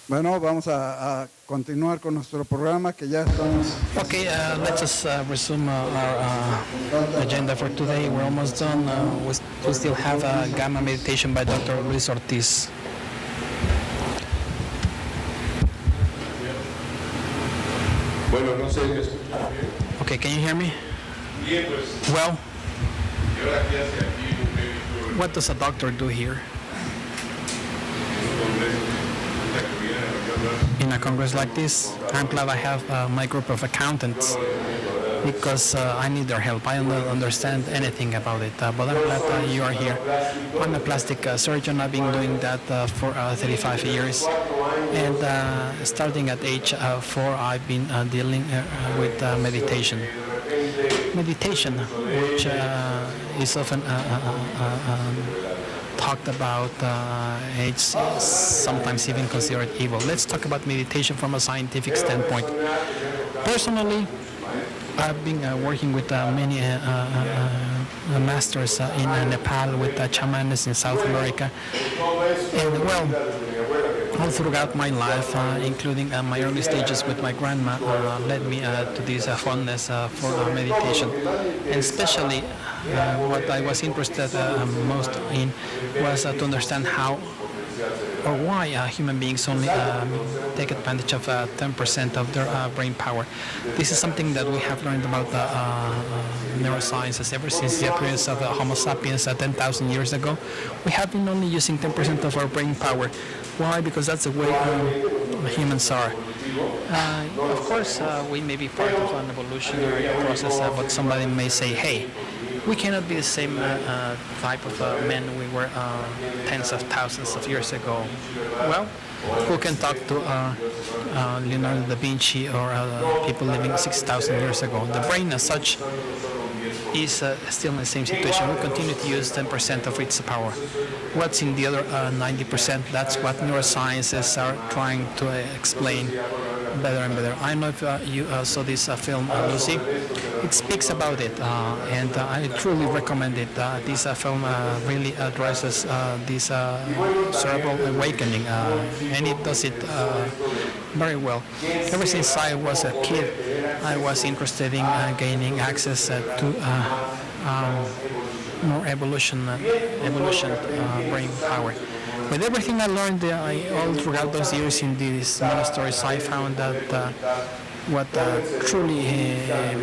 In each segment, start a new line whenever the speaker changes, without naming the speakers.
Bueno, vamos a continuar con nuestro programa que ya estamos.
Okay, let's just resume our agenda for today. We're almost done. We still have Gamma Meditation by Dr. Luis Ortiz.
Bueno, no sé qué.
Okay, can you hear me?
Bien, pues.
Well,
¿Y ahora qué hace aquí un médico
what does a doctor do here?
en un congreso? Hasta que viene a hablar.
In a congress like this, I'm glad I have my group of accountants because I need their help. I don't understand anything about it, but I'm glad you are here. I'm a plastic surgeon. I've been doing that for 35 years, and starting at age 4, I've been dealing with meditation. Meditation, which is often talked about, it's sometimes even considered evil. Let's talk about meditation from a scientific standpoint. Personally, I've been working with many masters in Nepal, with chamans in South America, and well, all throughout my life, including my early stages with my grandma, led me to this fondness for meditation. And especially what I was interested most in was to understand how or why human beings only take advantage of 10% of their brain power. This is something that we have learned about neurosciences ever since the appearance of Homo sapiens 10,000 years ago. We have been only using 10% of our brain power. Why? Because that's the way humans are. Of course, we may be part of an evolutionary process, but somebody may say, hey, we cannot be the same type of men we were tens of thousands of years ago. Well, who can talk to Leonardo da Vinci or people living 6,000 years ago? The brain as such is still in the same situation. We continue to use 10% of its power. What's in the other 90%? That's what neurosciences are trying to explain better and better. I don't know if you saw this film, Lucy. It speaks about it, and I truly recommend it. This film really addresses this cerebral awakening, and it does it very well. Ever since I was a kid, I was interested in gaining access to more evolution brain power. With everything I learned all throughout those years in these monasteries, I found that what truly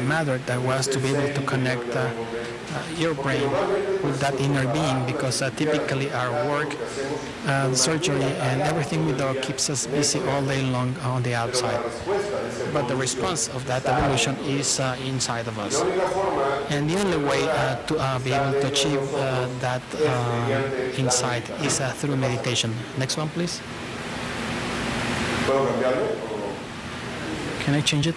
mattered was to be able to connect your brain with that inner being, because typically our work, surgery, and everything we do keeps us busy all day long on the outside. But the response of that evolution is inside of us. And the only way to be able to achieve that insight is through meditation. Next one, please. Can I change it?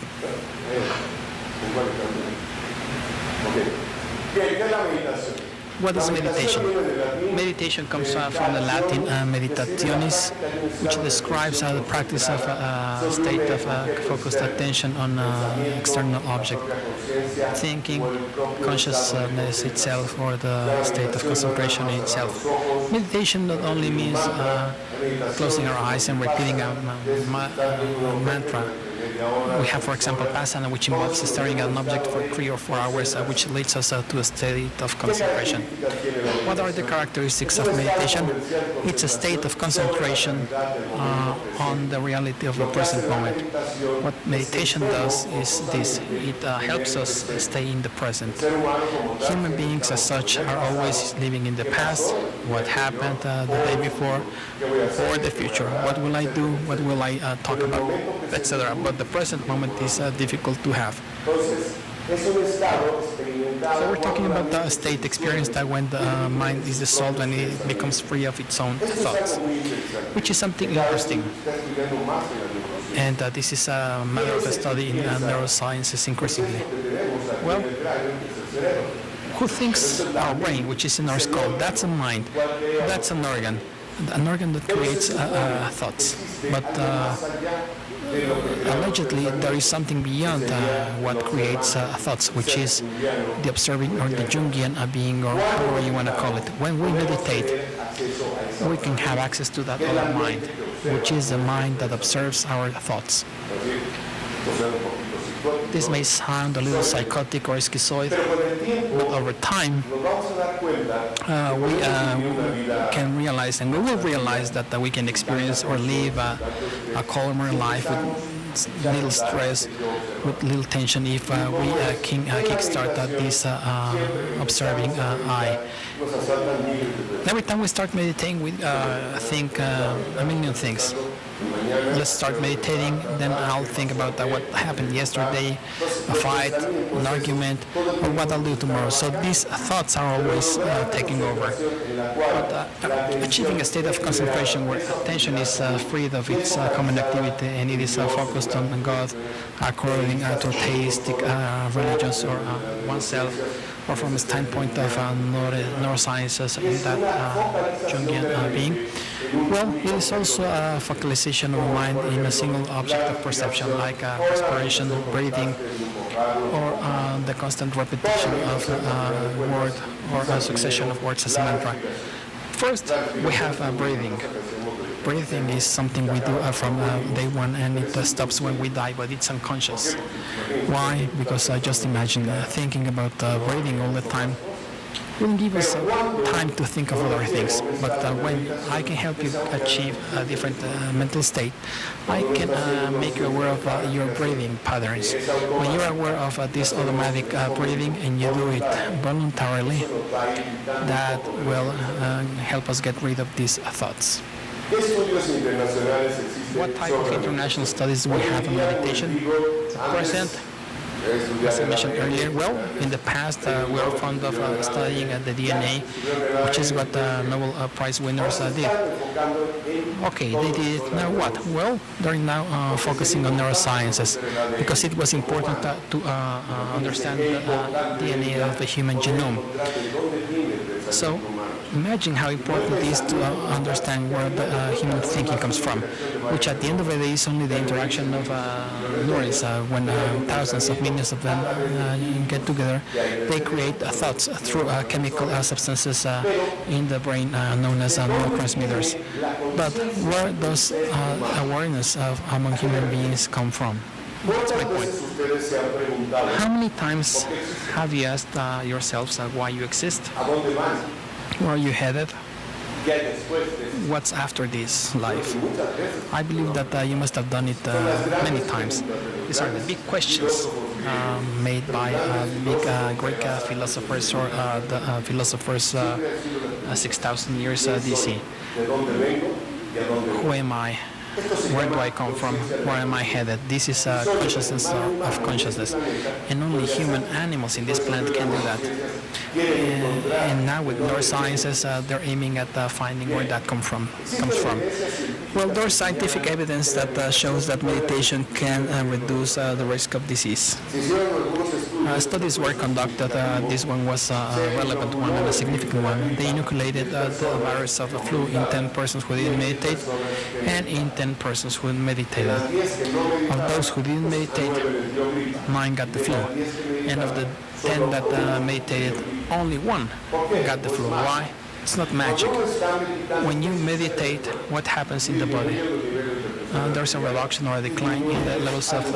What is meditation? Meditation comes from the Latin meditationis, which describes the practice of a state of focused attention on an external object, thinking, consciousness itself, or the state of concentration itself. Meditation not only means closing our eyes and repeating a mantra. We have, for example, Pasana, which involves staring at an object for 3 or 4 hours, which leads us to a state of concentration. What are the characteristics of meditation? It's a state of concentration on the reality of the present moment. What meditation does is this: it helps us stay in the present. Human beings as such are always living in the past, what happened the day before, or the future. What will I do? What will I talk about? Etc. But the present moment is difficult to have. So we're talking about the state experience that when the mind is dissolved and it becomes free of its own thoughts, which is something interesting. And this is a matter of study in neurosciences increasingly. Well, who thinks our brain, which is in our skull, that's a mind, that's an organ. an organ that creates thoughts. But allegedly, there is something beyond what creates thoughts, which is the observing or the Jungian being, or however you want to call it. When we meditate, we can have access to that other mind, which is the mind that observes our thoughts. This may sound a little psychotic or schizoid, but over time we can realize, and we will realize, that we can experience or live a calmer life with little stress, with little tension, if we can kickstart this observing eye. Every time we start meditating, we think a million things. Let's start meditating, then I'll think about what happened yesterday, a fight, an argument, or what I'll do tomorrow. So these thoughts are always taking over. But achieving a state of concentration where attention is freed of its common activity and it is focused on God, according to theistic religions or oneself, or from a standpoint of neurosciences in that Jungian being. Well, it is also a focalization of mind in a single object of perception, like respiration, breathing, or the constant repetition of a word or a succession of words as a mantra. First, we have breathing. Breathing is something we do from day one, and it stops when we die, but it's unconscious. Why? Because just imagine thinking about breathing all the time will give us time to think of other things. But when I can help you achieve a different mental state, I can make you aware of your breathing patterns. When you are aware of this automatic breathing and you do it voluntarily, that will help us get rid of these thoughts. What type of international studies do we have in meditation? Present, as I mentioned earlier, well, in the past we are fond of studying the DNA, which is what Nobel Prize winners did. Okay, they did it. Now what? Well, they're now focusing on neurosciences, because it was important to understand the DNA of the human genome. So imagine how important it is to understand where the human thinking comes from, which at the end of the day is only the interaction of neurons. When thousands of millions of them get together, they create thoughts through chemical substances in the brain known as neurotransmitters. But where does awareness among human beings come from? That's my point. How many times have you asked yourselves why you exist? Where are you headed? What's after this life? I believe that you must have done it many times. These are the big questions made by big Greek philosophers, or the philosophers 6,000 years DC. Who am I? Where do I come from? Where am I headed? This is consciousness of consciousness. And only human animals in this planet can do that. And now with neurosciences, they're aiming at finding where that comes from. Well, there's scientific evidence that shows that meditation can reduce the risk of disease. Studies were conducted. This one was a relevant one and a significant one. They inoculated the virus of the flu in 10 persons who didn't meditate and in 10 persons who meditated. Of those who didn't meditate, 9 got the flu. And of the 10 that meditated, only 1 got the flu. Why? It's not magic. When you meditate, what happens in the body? There's a reduction or a decline in the levels of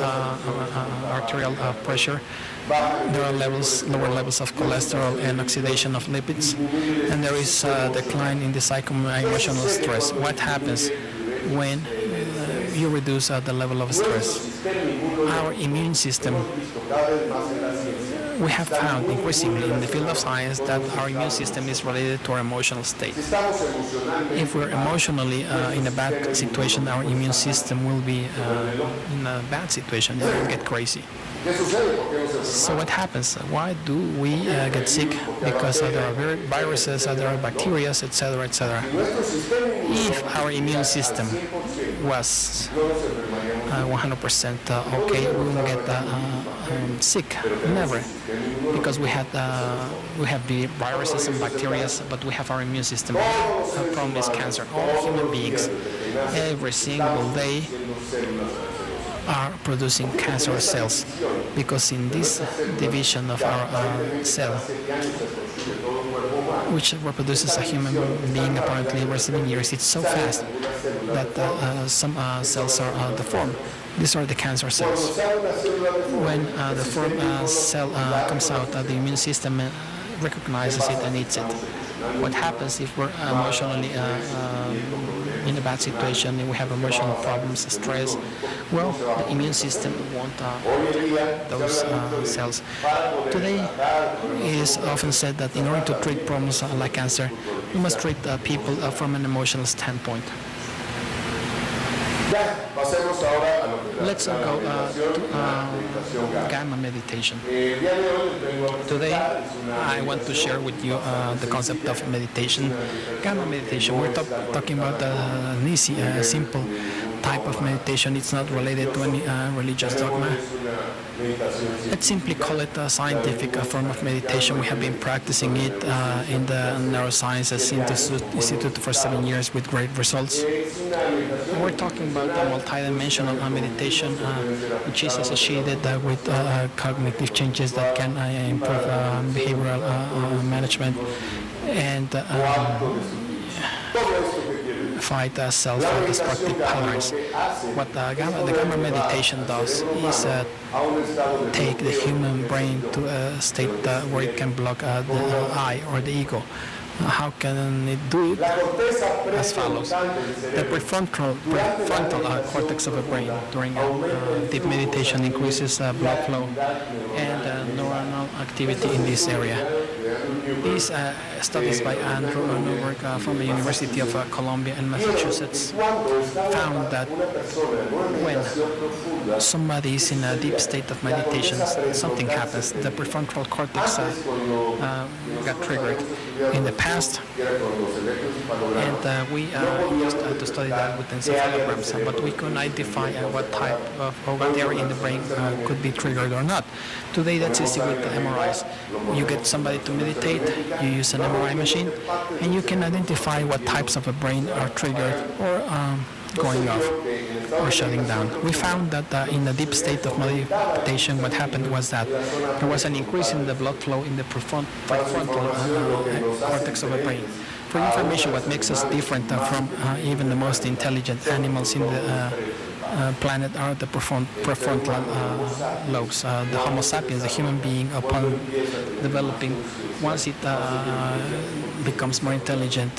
arterial pressure. There are lower levels of cholesterol and oxidation of lipids, and there is a decline in the psycho-emotional stress. What happens when you reduce the level of stress? Our immune system, we have found increasingly in the field of science that our immune system is related to our emotional state. If we're emotionally in a bad situation, our immune system will be in a bad situation. It will get crazy. So what happens? Why do we get sick? Because there are viruses, there are bacteria, etc., etc. If our immune system was 100% okay. We won't get sick, never, because we have the viruses and bacteria, but we have our immune system. The problem is cancer. All human beings, every single day, are producing cancer cells, because in this division of our cell, which reproduces a human being apparently every 7 years, it's so fast that some cells are deformed. These are the cancer cells. When the deformed cell comes out, the immune system recognizes it and eats it. What happens if we're emotionally in a bad situation, and we have emotional problems, stress? Well, the immune system won't those cells. Today, it is often said that in order to treat problems like cancer, we must treat people from an emotional standpoint. Let's go to gamma meditation. Today, I want to share with you the concept of meditation. Gamma meditation, we're talking about an easy, simple type of meditation. It's not related to any religious dogma. Let's simply call it a scientific form of meditation. We have been practicing it in the Neurosciences Institute for 7 years with great results. We're talking about a multidimensional meditation, which is associated with cognitive changes that can improve behavioral management and fight self-destructive patterns. What the gamma meditation does is take the human brain to a state where it can block the I or the ego. How can it do it? As follows. The prefrontal cortex of the brain during deep meditation increases blood flow and neuronal activity in this area. These studies by Andrew Newberg from the University of Columbia in Massachusetts found that when somebody is in a deep state of meditation, something happens. The prefrontal cortex got triggered in the past, and we used to study that with encephalograms, but we couldn't identify what type of or what area in the brain could be triggered or not. Today, that's easy with the MRIs. You get somebody to meditate, you use an MRI machine, and you can identify what types of a brain are triggered or going off or shutting down. We found that in the deep state of meditation, what happened was that there was an increase in the blood flow in the prefrontal cortex of the brain. For information, what makes us different from even the most intelligent animals in the planet are the prefrontal lobes. The Homo sapiens, the human being, upon developing, once it becomes more intelligent,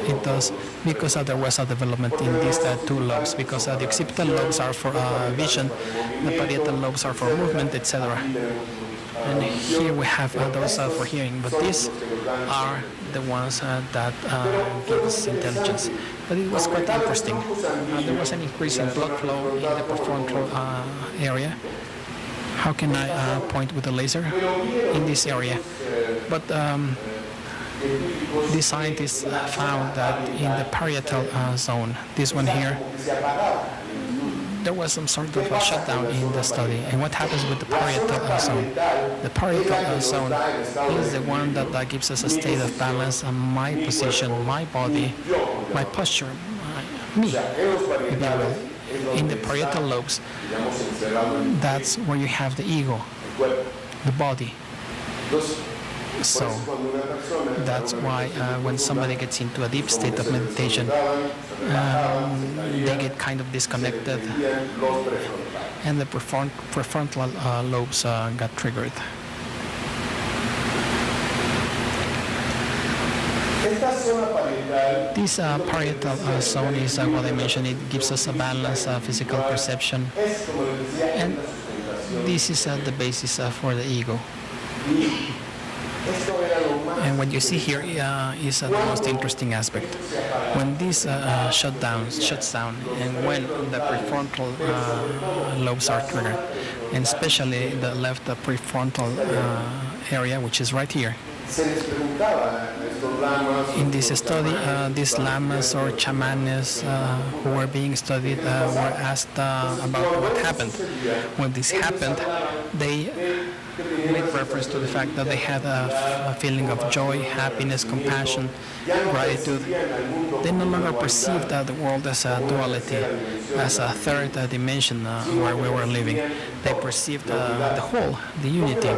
it does because there was a development in these two lobes, because the occipital lobes are for vision, the parietal lobes are for movement, etc. And here we have those for hearing, but these are the ones that give us intelligence. But it was quite interesting. There was an increase in blood flow in the prefrontal area. How can I point with a laser? In this area. But the scientists found that in the parietal zone, this one here, there was some sort of a shutdown in the study. And what happens with the parietal zone? The parietal zone is the one that gives us a state of balance on my position, my body, my posture, me, if you will. In the parietal lobes, that's where you have the ego, the body. So that's why when somebody gets into a deep state of meditation, they get kind of disconnected, and the prefrontal lobes got triggered. This parietal zone is what I mentioned. It gives us a balance, physical perception, and this is the basis for the ego. And what you see here is the most interesting aspect. When this shuts down, and when the prefrontal lobes are triggered, and especially the left prefrontal area, which is right here, In this study, these lamas or chamanes who were being studied were asked about what happened. When this happened, they made reference to the fact that they had a feeling of joy, happiness, compassion, gratitude. They no longer perceived the world as a duality, as a third dimension where we were living. They perceived the whole, the unity.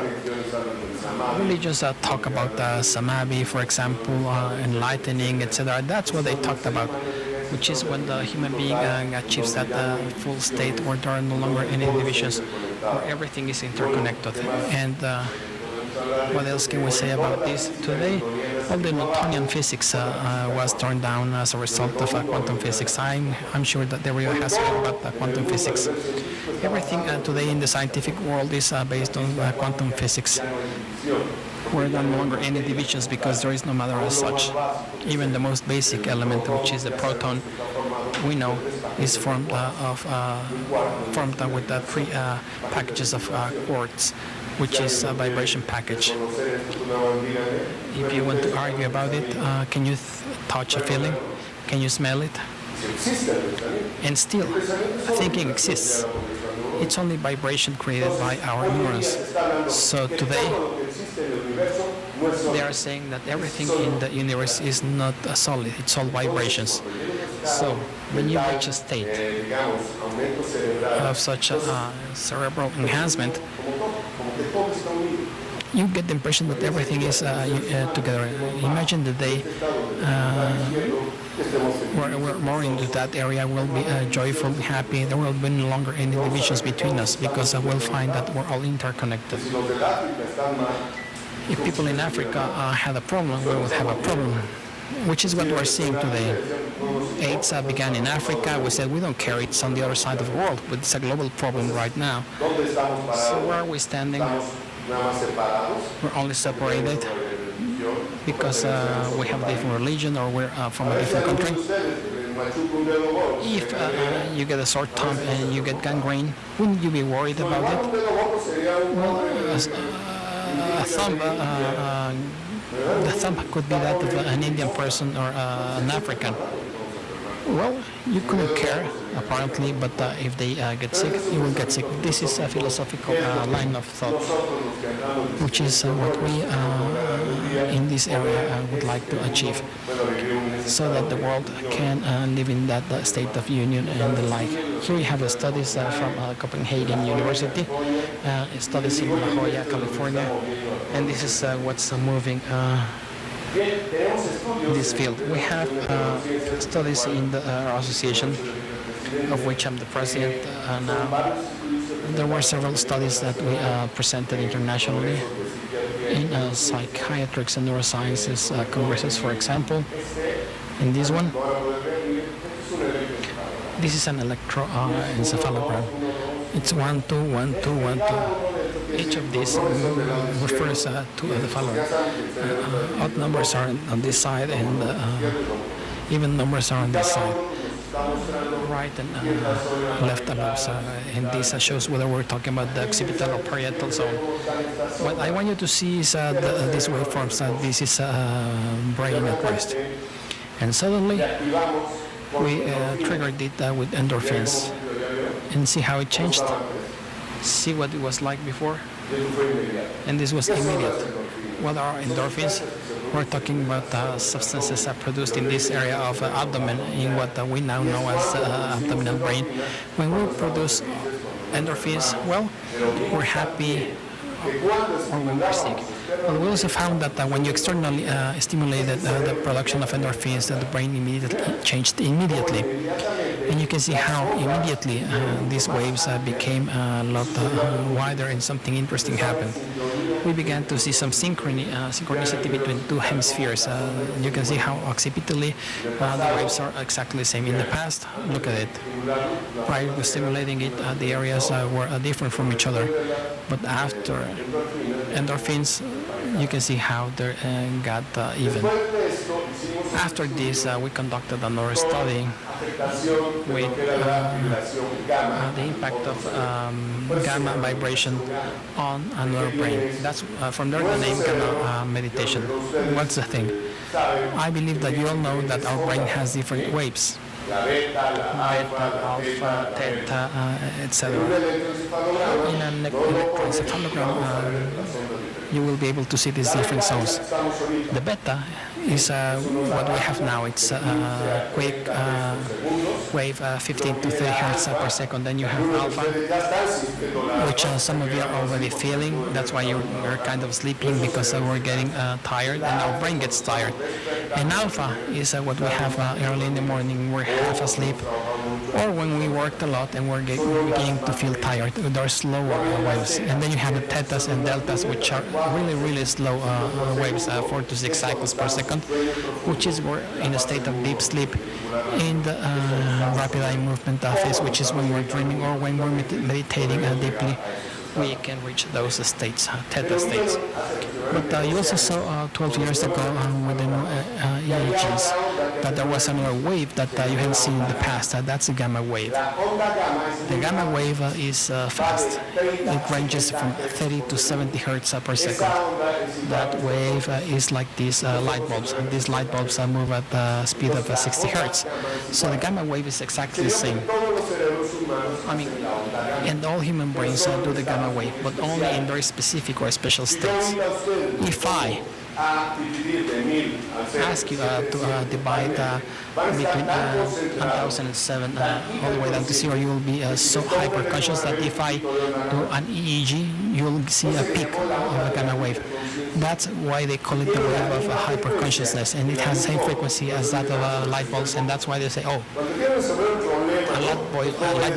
Religions talk about samadhi, for example, enlightening, etc. That's what they talked about, which is when the human being achieves that full state where there are no longer any divisions, where everything is interconnected. And what else can we say about this? Today, all the Newtonian physics was turned down as a result of quantum physics. I'm sure that everyone has heard about quantum physics. Everything today in the scientific world is based on quantum physics, where there are no longer any divisions because there is no matter as such. Even the most basic element, which is the proton, we know is formed with three packages of quartz, which is a vibration package. If you want to argue about it, can you touch a feeling? Can you smell it? And still, thinking exists. It's only vibration created by our neurons. So today, they are saying that everything in the universe is not solid, it's all vibrations. So when you reach a state of such a cerebral enhancement, you get the impression that everything is together. Imagine the day where we're more into that area, we'll be joyful, happy. There will be no longer any divisions between us because we'll find that we're all interconnected. If people in Africa had a problem, we would have a problem, which is what we're seeing today. AIDS began in Africa. We said we don't care, it's on the other side of the world, but it's a global problem right now. So where are we standing? We're only separated because we have a different religion or we're from a different country. If you get a sore thumb and you get gangrene, wouldn't you be worried about it? Well, a thumb, the thumb could be that of an Indian person or an African. Well, you couldn't care, apparently, but if they get sick, you will get sick. This is a philosophical line of thought, which is what we in this area would like to achieve, so that the world can live in that state of union and the like. Here we have studies from Copenhagen University, studies in La Jolla, California, and this is what's moving this field. We have studies in our association, of which I'm the president, and there were several studies that we presented internationally in psychiatrics and neurosciences congresses, for example. In this one, this is an electroencephalogram. It's 1, 2, 1, 2, 1, 2. Each of these refers to the following. Odd numbers are on this side and even numbers are on this side. Right and left lobes. And this shows whether we're talking about the occipital or parietal zone. What I want you to see is these waveforms. This is brain at rest. And suddenly we triggered it with endorphins. And see how it changed? See what it was like before? And this was immediate. What are endorphins? We're talking about substances produced in this area of abdomen, in what we now know as abdominal brain. When we produce endorphins, well, we're happy, or when we're sick. But we also found that when you externally stimulated the production of endorphins, that the brain immediately changed immediately. And you can see how immediately these waves became a lot wider and something interesting happened. We began to see some synchronicity between two hemispheres. You can see how occipitally the waves are exactly the same. In the past, look at it. Prior to stimulating it, the areas were different from each other. But after endorphins, you can see how they got even. After this, we conducted another study with the impact of gamma vibration on another brain. That's from there the name gamma meditation. What's the thing? I believe that you all know that our brain has different waves. Beta, alpha, theta, etc. In an electroencephalogram, you will be able to see these different zones. The beta is what we have now. It's a quick wave, 15 to 30 hertz per second. Then you have alpha, which some of you are already feeling. That's why you're kind of sleeping, because we're getting tired and our brain gets tired. And alpha is what we have early in the morning. We're half asleep, or when we worked a lot and we're beginning to feel tired. They're slower waves. And then you have the thetas and deltas, which are really, really slow waves, 4 to 6 cycles per second, which is we're in a state of deep sleep. In the rapid eye movement phase, which is when we're dreaming or when we're meditating deeply, we can reach those states, theta states. But you also saw 12 years ago with the EEGs that there was another wave that you hadn't seen in the past. That's a gamma wave. The gamma wave is fast. It ranges from 30 to 70 hertz per second. That wave is like these light bulbs. These light bulbs move at the speed of 60 hertz. So the gamma wave is exactly the same. I mean, and all human brains do the gamma wave, but only in very specific or special states. If I ask you to divide between 1007 all the way down to 0, you will be so hyper-conscious that if I do an EEG, you will see a peak of a gamma wave. That's why they call it the wave of hyper-consciousness, and it has the same frequency as that of light bulbs, and that's why they say, oh, a light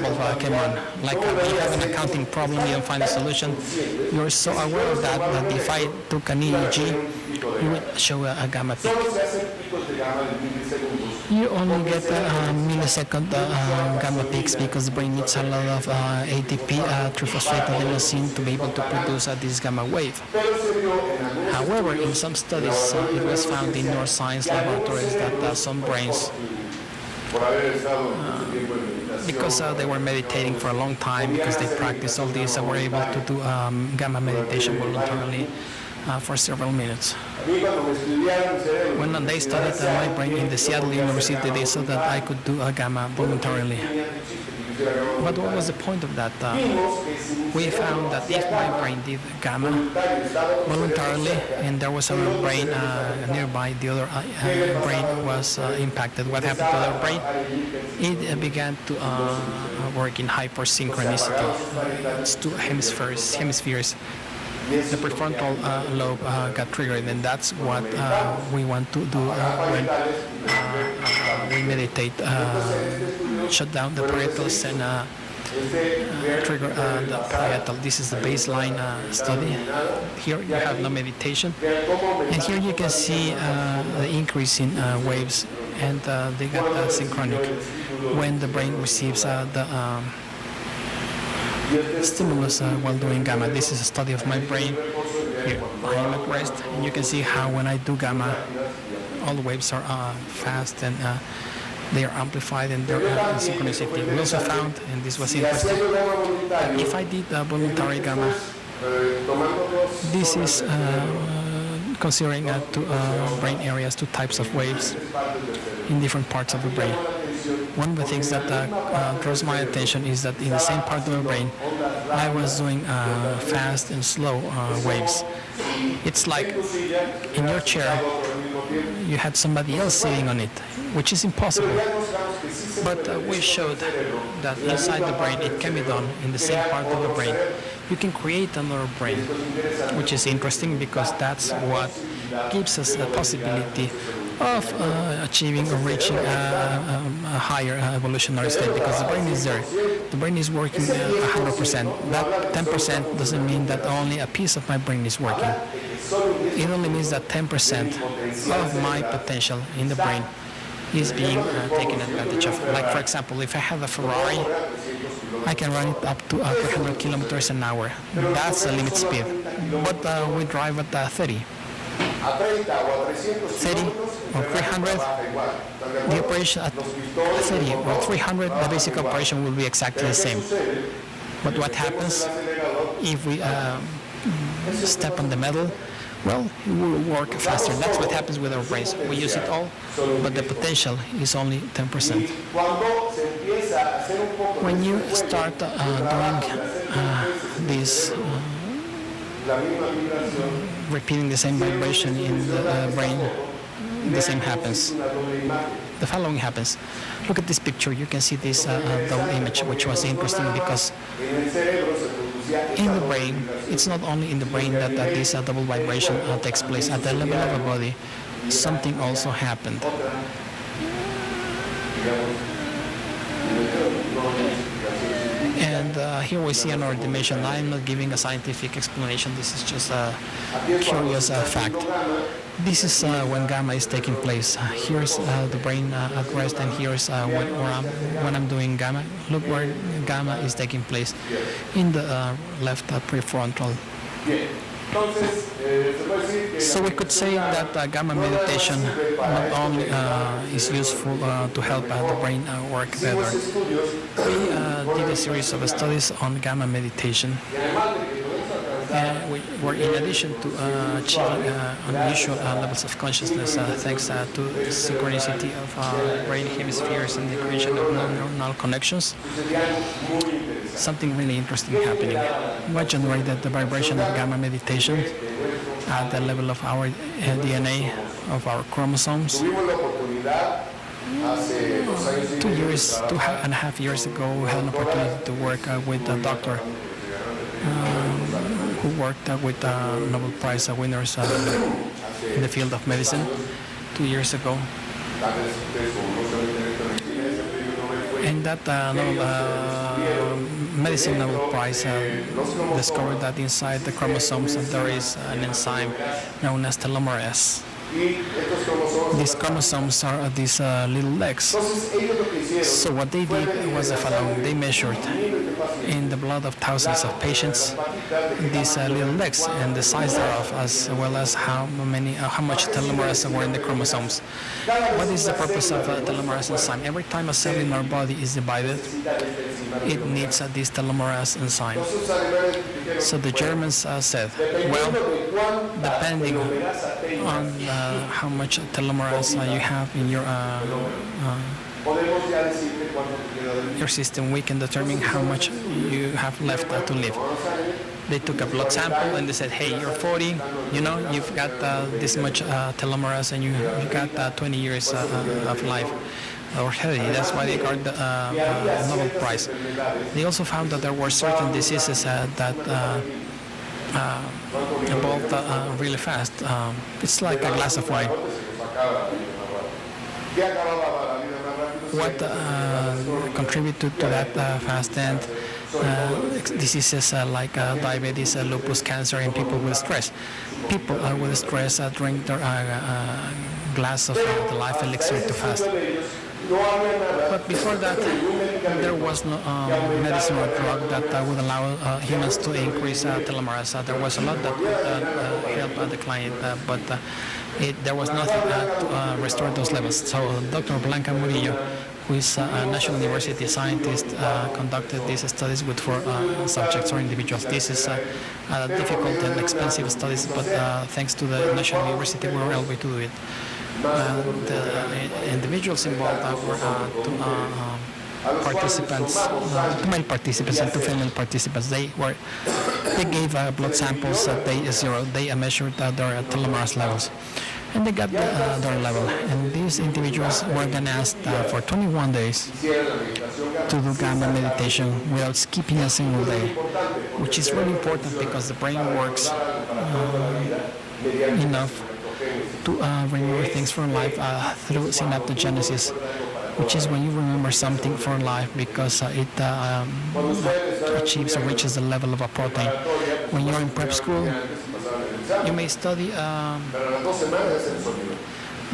bulb came on. Like you have an accounting problem, you don't find a solution. You're so aware of that that if I took an EEG, you would show a gamma peak. You only get millisecond gamma peaks because the brain needs a lot of ATP, triphosphated adenosine, to be able to produce this gamma wave. However, in some studies, it was found in neuroscience laboratories that some brains, because they were meditating for a long time, because they practiced all this, were able to do gamma meditation voluntarily for several minutes. When they studied my brain in the Seattle University, they saw that I could do a gamma voluntarily. But what was the point of that? We found that if my brain did gamma voluntarily and there was a brain nearby, the other brain was impacted. What happened to the other brain? It began to work in hypersynchronicity. It's two hemispheres. The prefrontal lobe got triggered, and that's what we want to do when we meditate. Shut down the parietals and trigger the parietal. This is the baseline study. Here you have no meditation, and here you can see the increase in waves, and they got synchronic when the brain receives the stimulus while doing gamma. This is a study of my brain. Here I am at rest, and you can see how when I do gamma, all the waves are fast and they are amplified and they're in synchronicity. We also found, and this was interesting, that if I did voluntary gamma, this is considering two brain areas, two types of waves in different parts of the brain. One of the things that draws my attention is that in the same part of the brain, I was doing fast and slow waves. It's like in your chair, you had somebody else sitting on it, which is impossible. But we showed that inside the brain, it can be done in the same part of the brain. You can create another brain, which is interesting because that's what gives us the possibility of achieving or reaching a higher evolutionary state, because the brain is there. The brain is working 100%. That 10% doesn't mean that only a piece of my brain is working. It only means that 10% of my potential in the brain is being taken advantage of. Like, for example, if I have a Ferrari, I can run it up to 300 kilometers an hour. That's the limit speed. But we drive at 30. 30 or 300, the operation at 30 or 300, the basic operation will be exactly the same. But what happens if we step on the metal? Well, it will work faster. That's what happens with our brains. We use it all, but the potential is only 10%. When you start doing this, repeating the same vibration in the brain, the same happens. The following happens. Look at this picture. You can see this double image, which was interesting because in the brain, it's not only in the brain that this double vibration takes place. At the level of the body, something also happened. And here we see another dimension. I am not giving a scientific explanation. This is just a curious fact. This is when gamma is taking place. Here's the brain at rest, and here's when I'm doing gamma. Look where gamma is taking place in the left prefrontal. So we could say that gamma meditation not only is useful to help the brain work better. We did a series of studies on gamma meditation. Where in addition to achieving unusual levels of consciousness thanks to the synchronicity of brain hemispheres and the creation of neuronal connections, something really interesting happening. What generated the vibration of gamma meditation at the level of our DNA, of our chromosomes? 2.5 years ago, we had an opportunity to work with a doctor who worked with Nobel Prize winners in the field of medicine 2 years ago. And that medicine Nobel Prize discovered that inside the chromosomes there is an enzyme known as telomerase. These chromosomes are these little legs. So what they did was the following. They measured in the blood of thousands of patients these little legs and the size thereof, as well as how much telomerase were in the chromosomes. What is the purpose of telomerase enzyme? Every time a cell in our body is divided, it needs this telomerase enzyme. So the Germans said, well, depending on how much telomerase you have in your system, we can determine how much you have left to live. They took a blood sample and they said, hey, you're 40, you've got this much telomerase and you got 20 years of life. Or 30. That's why they got the Nobel Prize. They also found that there were certain diseases that evolved really fast. It's like a glass of wine. What contributed to that fast end? Diseases like diabetes, lupus, cancer, and people with stress. People with stress drink their glass of the life elixir too fast. But before that, there was no medicine or drug that would allow humans to increase telomerase. There was a lot that could help the client, but there was nothing to restore those levels. So Dr. Blanca Murillo, who is a National University scientist, conducted these studies with 4 subjects or individuals. This is difficult and expensive studies, but thanks to the National University, we were able to do it. The individuals involved were 2 participants, 2 male participants and 2 female participants. They gave blood samples at day 0. They measured their telomerase levels, and they got their level. And these individuals were then asked for 21 days to do gamma meditation without skipping a single day, which is really important because the brain works enough to remember things from life through synaptogenesis, which is when you remember something for life because it achieves or reaches the level of a protein. When you're in prep school, you may study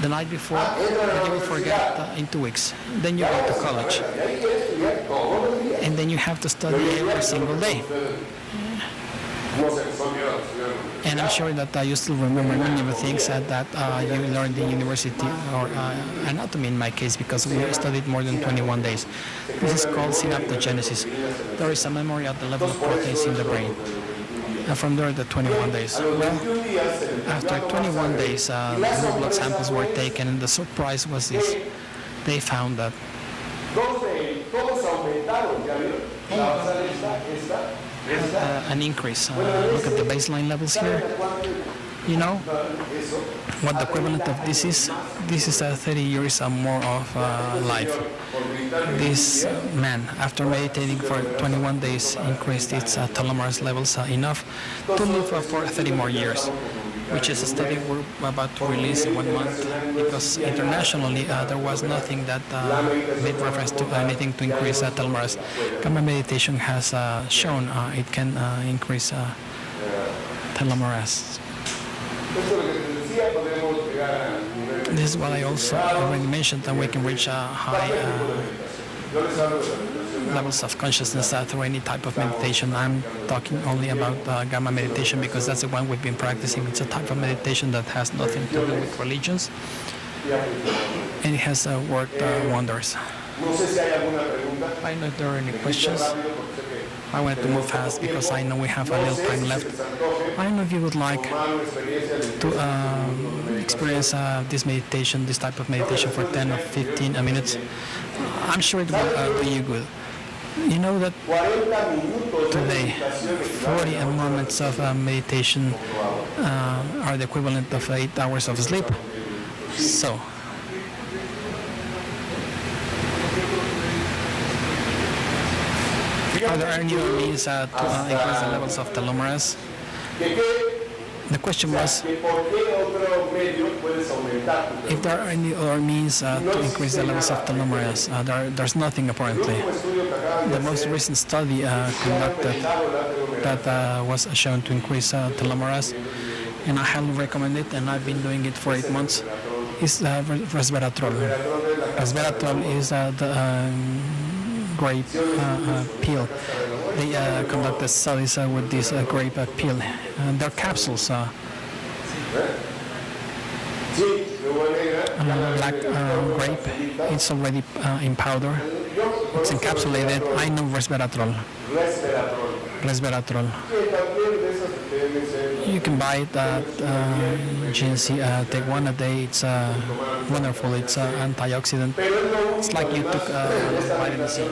the night before, and you will forget in 2 weeks. Then you go to college, and then you have to study every single day. And I'm sure that you still remember many of the things that you learned in university or anatomy in my case, because we studied more than 21 days. This is called synaptogenesis. There is a memory at the level of proteins in the brain. And from there, the 21 days. Well, after 21 days, blue blood samples were taken, and the surprise was this. They found that an increase. Look at the baseline levels here. You know what the equivalent of this is? This is 30 years or more of life. This man, after meditating for 21 days, increased its telomerase levels enough to live for 30 more years, which is a study we're about to release in 1 month, because internationally there was nothing that made reference to anything to increase telomerase. Gamma meditation has shown it can increase telomerase. This is what I also already mentioned, that we can reach high levels of consciousness through any type of meditation. I'm talking only about gamma meditation because that's the one we've been practicing. It's a type of meditation that has nothing to do with religions, and it has worked wonders. I don't know if there are any questions. I wanted to move fast because I know we have a little time left. I don't know if you would like to experience this meditation, this type of meditation for 10 or 15 minutes. I'm sure it will do you good. You know that today 40 moments of meditation are the equivalent of 8 hours of sleep. So are there any other means to increase the levels of telomerase? The question was if there are any other means to increase the levels of telomerase. There's nothing apparently. The most recent study conducted that was shown to increase telomerase, and I highly recommend it, and I've been doing it for 8 months, is resveratrol. Resveratrol is the grape peel. They conducted studies with this grape peel. They're capsules. Black grape. It's already in powder. It's encapsulated. I know resveratrol. Resveratrol. You can buy it at GNC. Take one a day. It's wonderful. It's antioxidant. It's like you took vitamin C.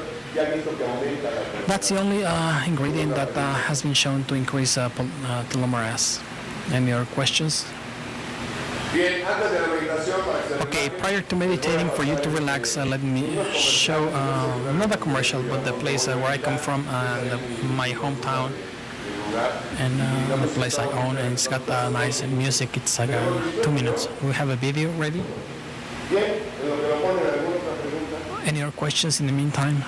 That's the only ingredient that has been shown to increase telomerase. Any other questions? Okay, prior to meditating, for you to relax, let me show not a commercial, but the place where I come from, my hometown, and the place I own, and it's got nice music. It's like 2 minutes. We have a video ready. Any other questions in the meantime?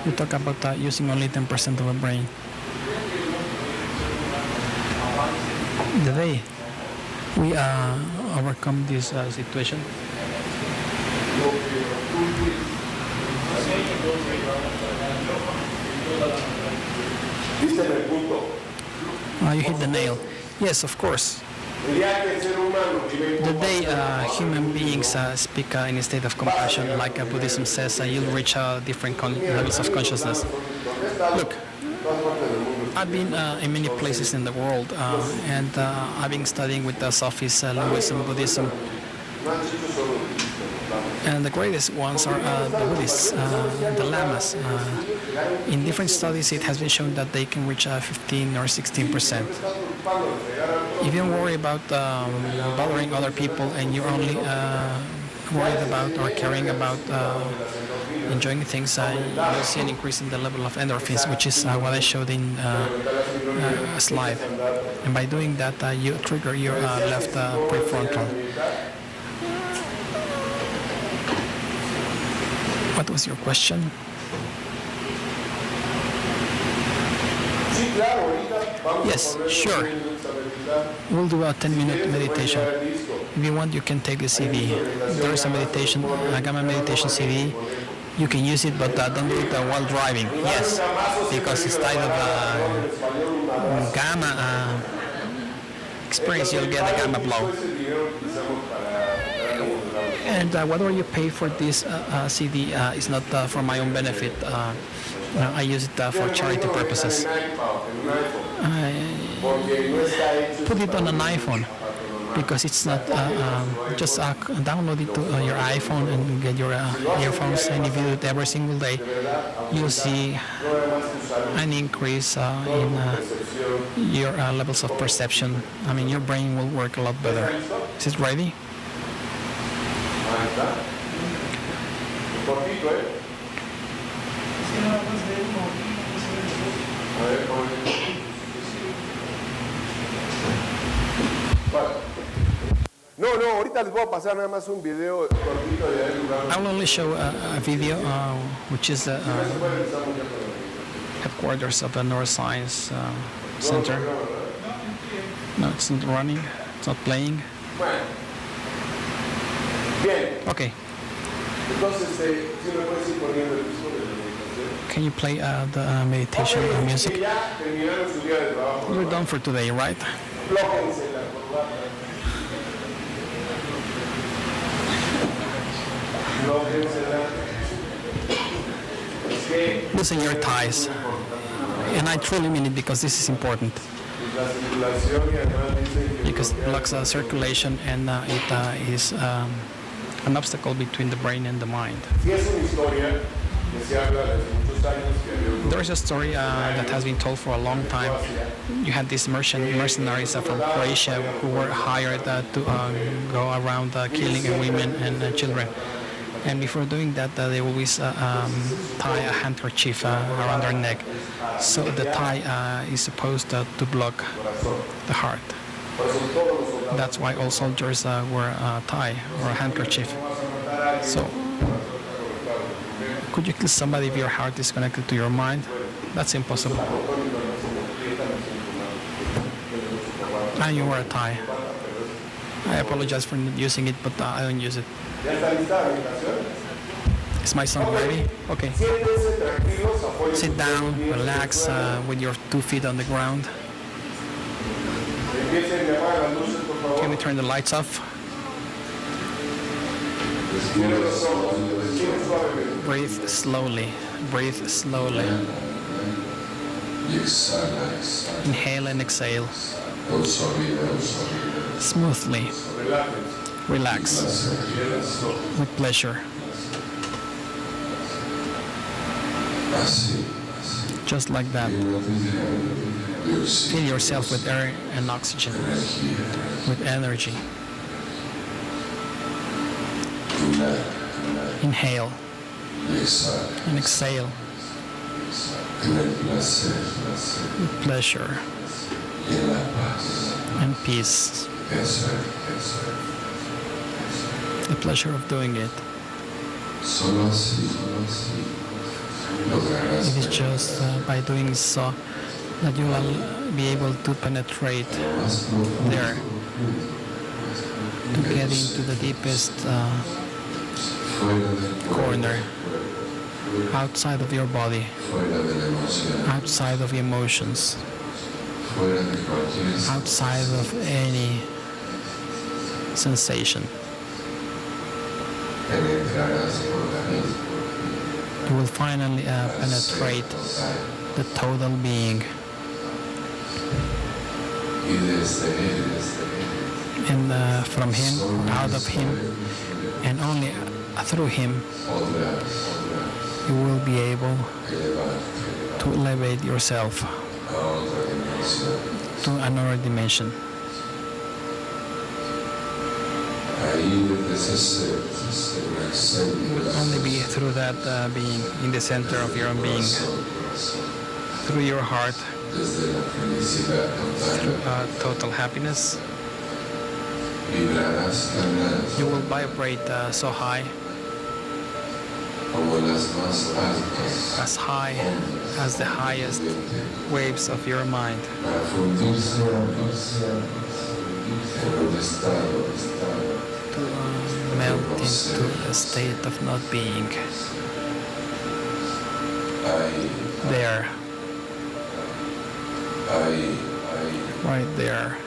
You talk about using only 10% of the brain. The day we overcome this situation, you hit the nail. Yes, of course. The day human beings speak in a state of compassion, like Buddhism says, you'll reach different levels of consciousness. Look, I've been in many places in the world, and I've been studying with the Sufis, Linguism, Buddhism. And the greatest ones are the Buddhists, the Lamas. In different studies, it has been shown that they can reach 15 or 16%. If you don't worry about bothering other people, and you're only worried about or caring about enjoying things, you'll see an increase in the level of endorphins, which is what I showed in a slide. And by doing that, you trigger your left prefrontal. What was your question? Yes, sure. We'll do a 10-minute meditation. If you want, you can take the CD. There is a Gamma meditation CD. You can use it, but don't do it while driving. Yes, because instead of Gamma experience, you'll get a Gamma blow. And whatever you pay for this CD is not for my own benefit. I use it for charity purposes. Put it on an iPhone because it's not just download it to your iPhone and get your earphones, and if you do it every single day, you'll see an increase in your levels of perception. I mean, your brain will work a lot better. Is it ready?
No, ahorita les voy a pasar nada más un video cortito de ahí.
I will only show a video which is the headquarters of the Neuroscience Center. No, it's not running. It's not playing.
Bien,
Okay.
entonces, si me puedes ir poniendo el disco de la meditación.
Can you play the meditation music?
Ya terminaron su día de trabajo.
We're done for today, right?
Flójense la corbata.
Loosen your ties. And I truly mean it because this is important. Because it blocks circulation and it is an obstacle between the brain and the mind. There is a story that has been told for a long time. You had these mercenaries from Croatia who were hired to go around killing women and children. And before doing that, they always tie a handkerchief around their neck. So the tie is supposed to block the heart. That's why all soldiers wear a tie or a handkerchief. So, could you kill somebody if your heart is connected to your mind? That's impossible. And you wear a tie. I apologize for not using it, but I don't use it. Is my song ready? Okay. Sit down, relax with your 2 feet on the ground. Can we turn the lights off? Breathe slowly. Breathe slowly. Inhale and exhale. Smoothly. Relax. With pleasure. Just like that. Fill yourself with air and oxygen, with energy. Inhale and exhale with pleasure and peace. The pleasure of doing it. It is just by doing so that you will be able to penetrate there, to get into the deepest corner, outside of your body, outside of emotions, outside of any sensation. You will finally penetrate the total being. And from him, out of him, and only through him, you will be able to elevate yourself to another dimension. It will only be through that being in the center of your own being, through your heart, through total happiness. You will vibrate so high as the highest waves of your mind. to melt into a state of not being. There. Right there.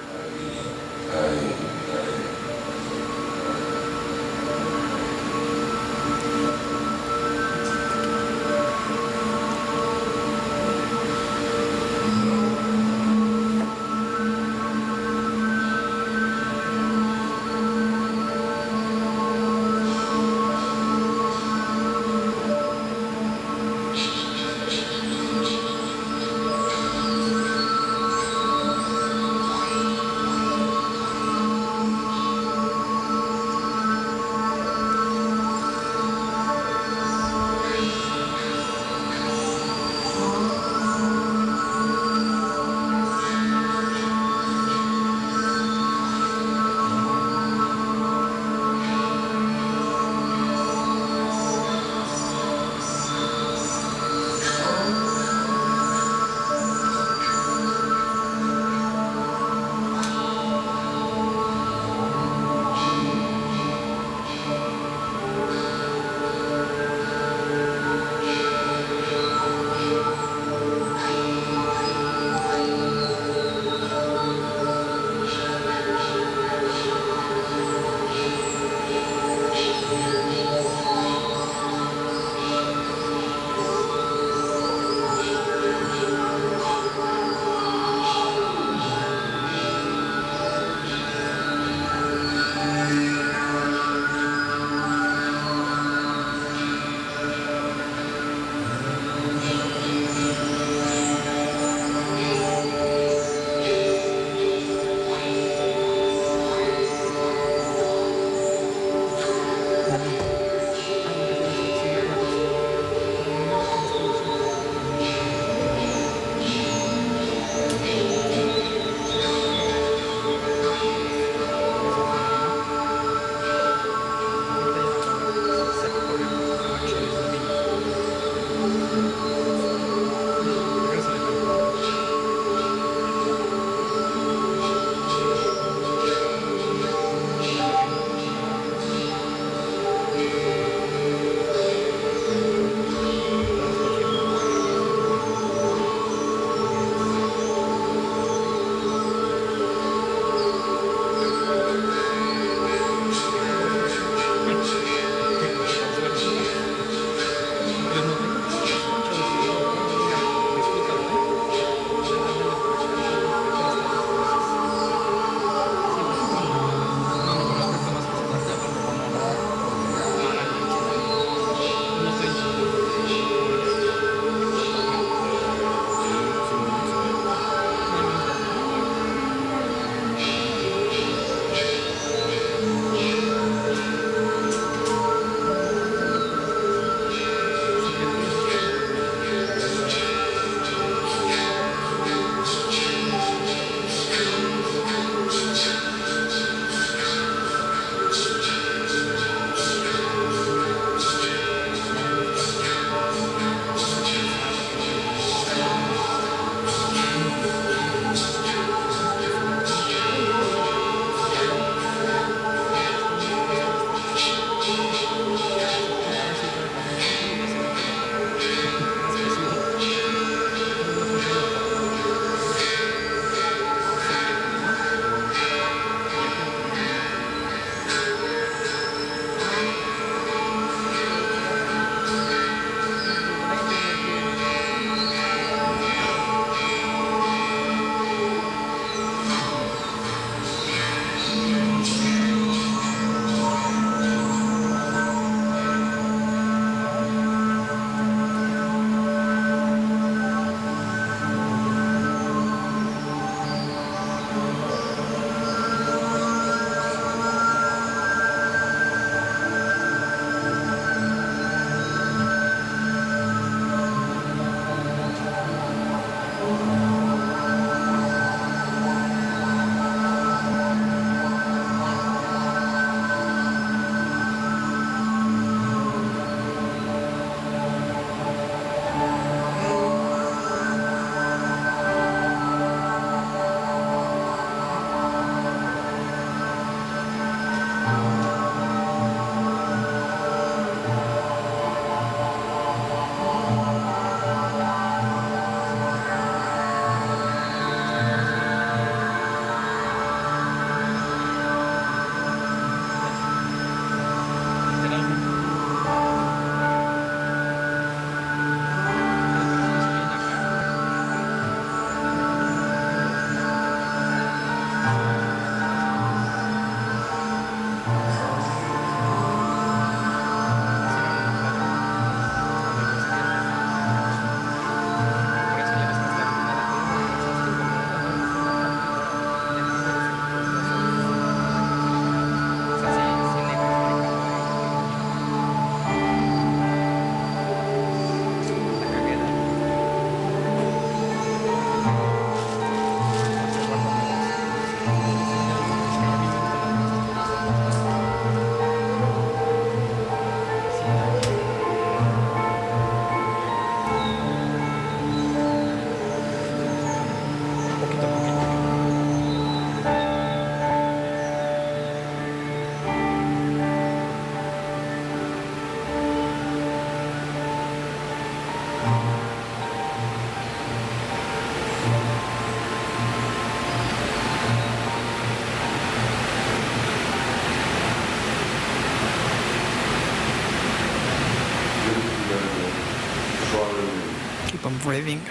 Keep on breathing.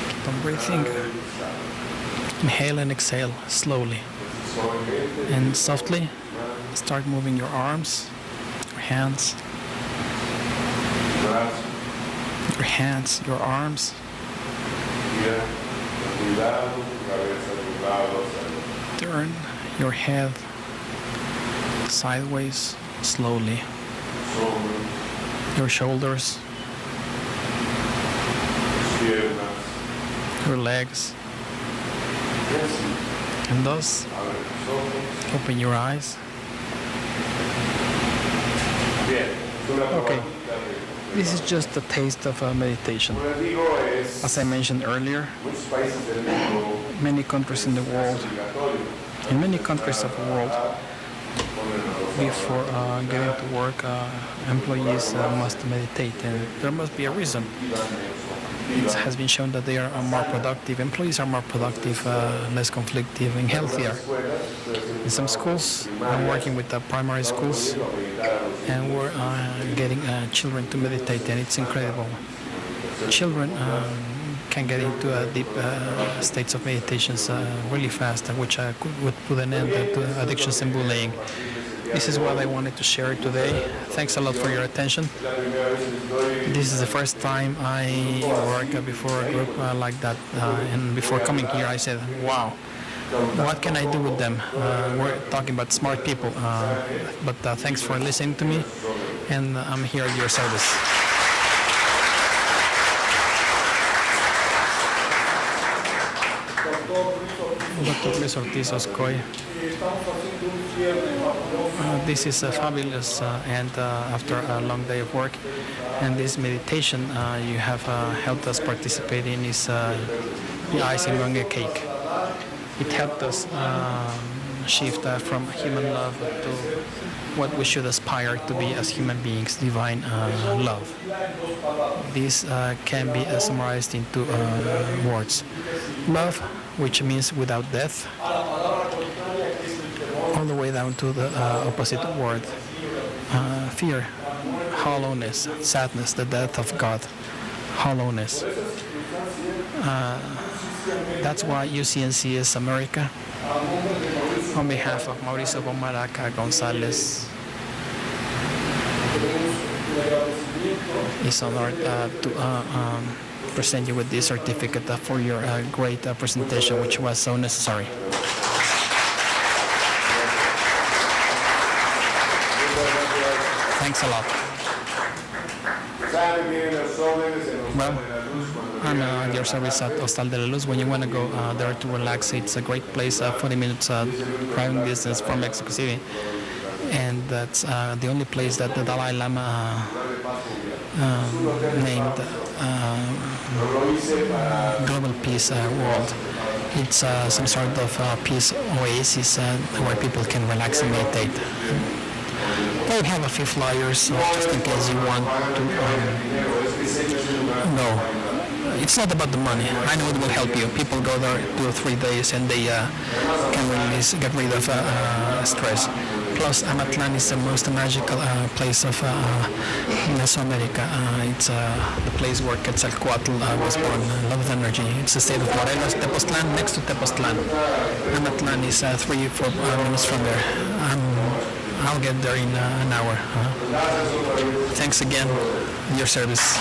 Keep on breathing. Inhale and exhale slowly. And softly start moving your arms, your hands, your arms. Turn your head sideways slowly. Your shoulders, your legs, and thus open your eyes. Okay, this is just a taste of meditation. As I mentioned earlier, many countries in the world, in many countries of the world, before getting to work, employees must meditate, and there must be a reason. It has been shown that they are more productive. Employees are more productive, less conflictive, and healthier. In some schools, I'm working with the primary schools, and we're getting children to meditate, and it's incredible. Children can get into deep states of meditations really fast, which would put an end to addictions and bullying. This is what I wanted to share today. Thanks a lot for your attention. This is the first time I work before a group like that, and before coming here I said, wow, what can I do with them? We're talking about smart people, but thanks for listening to me, and I'm here at your service. Dr. Luis Ortiz Oscoy. This is fabulous, and after a long day of work, and this meditation you have helped us participate in is the icing on a cake. It helped us shift from human love to what we should aspire to be as human beings, divine love. This can be summarized into words. Love, which means without death, all the way down to the opposite word. Fear, hollowness, sadness, the death of God, hollowness. That's why UC&CS America, on behalf of Mauricio Bomaraca Gonzalez, is honored to present you with this certificate for your great presentation, which was so necessary. Thanks a lot. Well, I'm at your service at Hostal de la Luz. When you want to go there to relax, it's a great place, 40 minutes driving distance from Mexico City. And that's the only place that the Dalai Lama named Global Peace World. It's some sort of peace oasis where people can relax and meditate. I have a few flyers just in case you want to know. It's not about the money. I know it will help you. People go there 2 or 3 days and they can get rid of stress. Plus, Amatlan is the most magical place of Mesoamerica. It's the place where Quetzalcoatl was born, love of energy. It's the state of Morelos, Tepoztlan, next to Tepoztlan. Amatlan is 3 or 4 minutes from there. I'll get there in an hour. Thanks again, your service.